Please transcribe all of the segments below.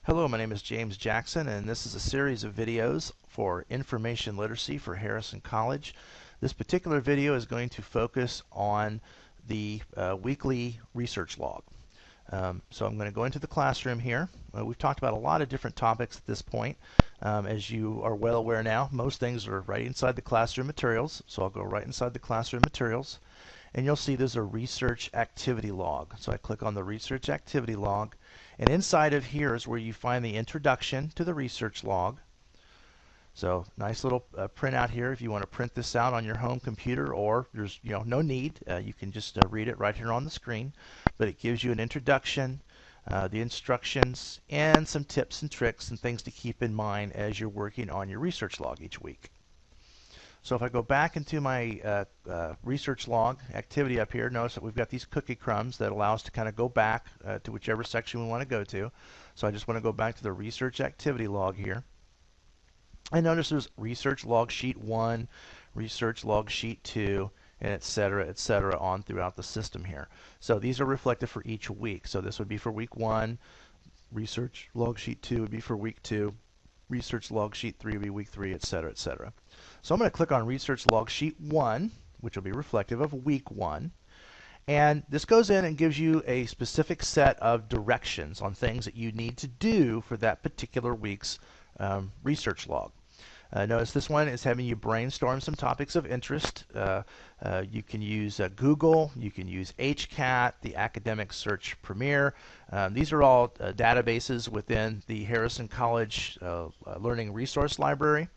Hello, my name is James Jackson, and this is a series of videos for information literacy for Harrison College. This particular video is going to focus on the weekly research log. So I'm going to go into the classroom here. We've talked about a lot of different topics at this point. As you are well aware now, most things are right inside the classroom materials. So I'll go right inside the classroom materials, and you'll see there's a research activity log. So I click on the research activity log, and inside of here is where you find the introduction to the research log. So nice little printout here if you want to print this out on your home computer, or there's no need. You can just read it right here on the screen. But it gives you an introduction, the instructions, and some tips and tricks and things to keep in mind as you're working on your research log each week. So if I go back into my research log activity up here, notice that we've got these cookie crumbs that allow us to kind of go back to whichever section we want to go to. So I just want to go back to the research activity log here. I notice there's research log sheet 1, research log sheet 2, and et cetera, on throughout the system here. So these are reflected for each week. So this would be for week 1, research log sheet 2 would be for week 2, research log sheet 3 would be week 3, et cetera, et cetera. So I'm going to click on research log sheet 1, which will be reflective of week 1. And this goes in and gives you a specific set of directions on things that you need to do for that particular week's research log. Notice this one is having you brainstorm some topics of interest. You can use Google, you can use HCAT, the Academic Search Premier. These are all databases within the Harrison College Learning Resource Library.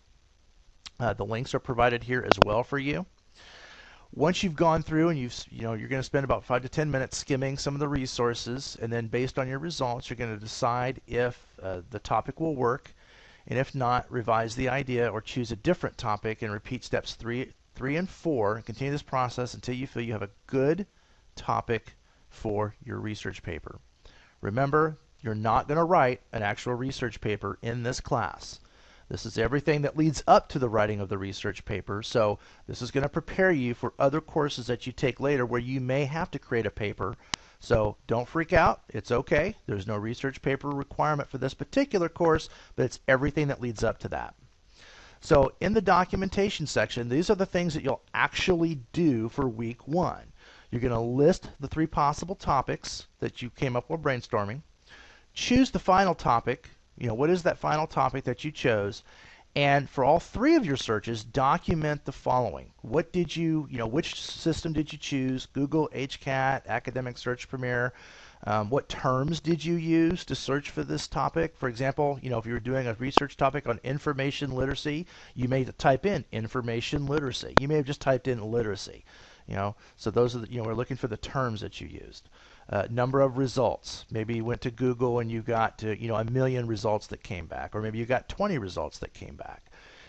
The links are provided here as well for you. Once you've gone through and you're going to spend about 5 to 10 minutes skimming some of the resources, and then based on your results, you're going to decide if the topic will work. And if not, revise the idea or choose a different topic and repeat steps 3 and 4 and continue this process until you feel you have a good topic for your research paper. Remember, you're not going to write an actual research paper in this class. This is everything that leads up to the writing of the research paper, so this is going to prepare you for other courses that you take later where you may have to create a paper. So don't freak out. It's okay. There's no research paper requirement for this particular course, but it's everything that leads up to that. So in the documentation section, these are the things that you'll actually do for week 1. You're going to list the 3 possible topics that you came up while brainstorming. Choose the final topic. What is that final topic that you chose? And for all 3 of your searches, document the following. What did which system did you choose? Google, HCAT, Academic Search Premier. What terms did you use to search for this topic? For example, if you were doing a research topic on information literacy, you may type in information literacy. You may have just typed in literacy. So those are we're looking for the terms that you used. Number of results. Maybe you went to Google and you got a million results that came back, or maybe you got 20 results that came back.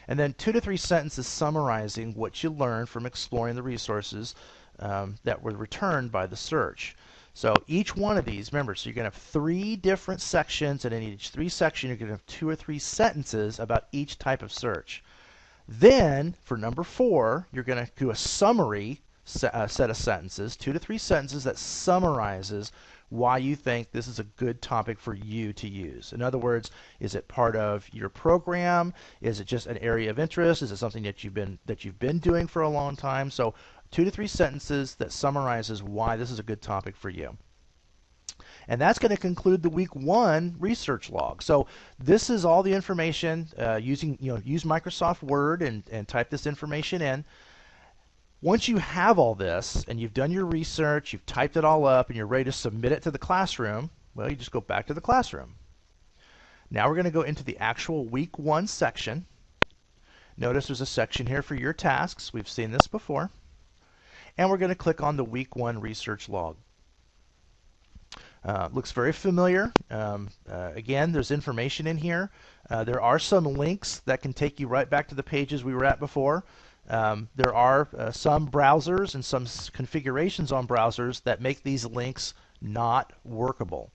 And then 2 to 3 sentences summarizing what you learned from exploring the resources that were returned by the search. So each one of these, remember, so you're going to have 3 different sections, and in each 3 sections you're going to have 2 or 3 sentences about each type of search. Then for number 4, you're going to do a summary set of sentences, 2 to 3 sentences that summarizes why you think this is a good topic for you to use. In other words, is it part of your program? Is it just an area of interest? Is it something that you've been doing for a long time? So 2 to 3 sentences that summarizes why this is a good topic for you. And that's going to conclude the week 1 research log. So this is all the information use Microsoft Word and type this information in. Once you have all this and you've done your research, you've typed it all up, and you're ready to submit it to the classroom, well, you just go back to the classroom. Now we're going to go into the actual week 1 section. Notice there's a section here for your tasks. We've seen this before. And we're going to click on the week 1 research log. Looks very familiar. Again, there's information in here. There are some links that can take you right back to the pages we were at before. There are some browsers and some configurations on browsers that make these links not workable.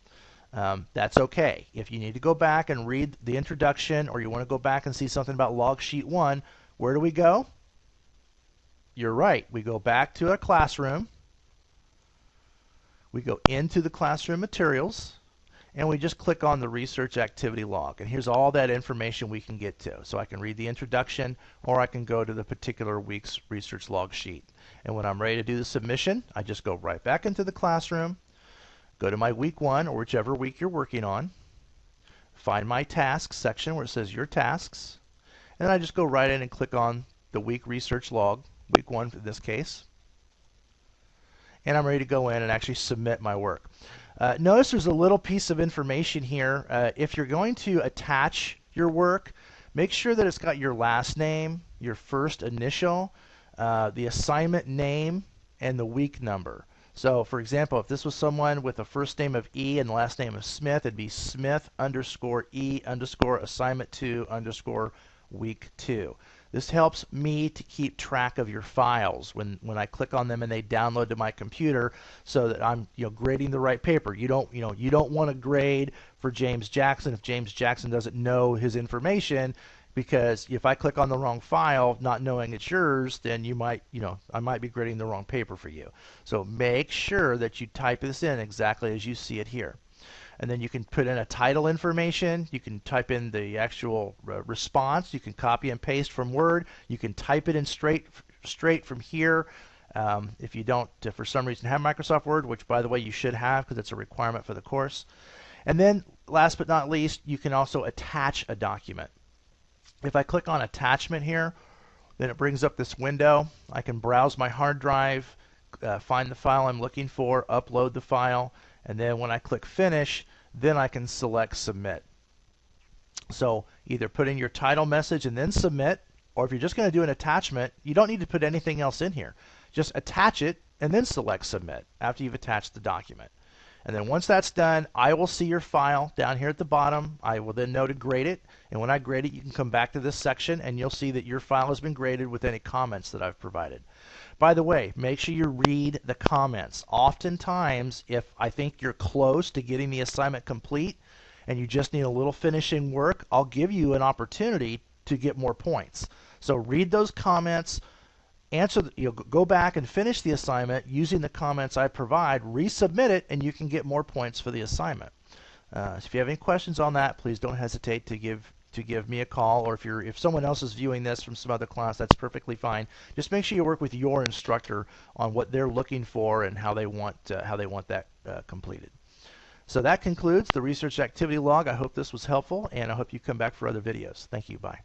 That's okay. If you need to go back and read the introduction, or you want to go back and see something about log sheet 1, where do we go? You're right. We go back to a classroom. We go into the classroom materials, and we just click on the research activity log. And here's all that information we can get to. So I can read the introduction, or I can go to the particular week's research log sheet. And when I'm ready to do the submission, I just go right back into the classroom, go to my week 1 or whichever week you're working on, find my tasks section where it says your tasks, and then I just go right in and click on the week research log, week 1 in this case, and I'm ready to go in and actually submit my work. Notice there's a little piece of information here. If you're going to attach your work, make sure that it's got your last name, your first initial, the assignment name, and the week number. So for example, if this was someone with a first name of E and the last name of Smith, it'd be Smith _ E _ assignment 2 _ week 2. This helps me to keep track of your files when I click on them and they download to my computer, so that I'm grading the right paper. You don't want to grade for James Jackson if James Jackson doesn't know his information, because if I click on the wrong file not knowing it's yours, then I might be grading the wrong paper for you. So make sure that you type this in exactly as you see it here. And then you can put in a title information, you can type in the actual response, you can copy and paste from Word, you can type it in straight from here. If you don't, for some reason, have Microsoft Word, which by the way you should have because it's a requirement for the course. And then last but not least, you can also attach a document. If I click on attachment here, then it brings up this window. I can browse my hard drive, find the file I'm looking for, upload the file, and then when I click finish, then I can select submit. So either put in your title message and then submit, or if you're just going to do an attachment, you don't need to put anything else in here. Just attach it and then select submit after you've attached the document. And then once that's done, I will see your file down here at the bottom. I will then know to grade it, and when I grade it, you can come back to this section and you'll see that your file has been graded with any comments that I've provided. By the way, make sure you read the comments. Oftentimes, if I think you're close to getting the assignment complete and you just need a little finishing work, I'll give you an opportunity to get more points. So read those comments, go back and finish the assignment using the comments I provide, resubmit it, and you can get more points for the assignment. So if you have any questions on that, please don't hesitate to give me a call, or if someone else is viewing this from some other class, that's perfectly fine. Just make sure you work with your instructor on what they're looking for and how they want that completed. So that concludes the research activity log. I hope this was helpful, and I hope you come back for other videos. Thank you. Bye.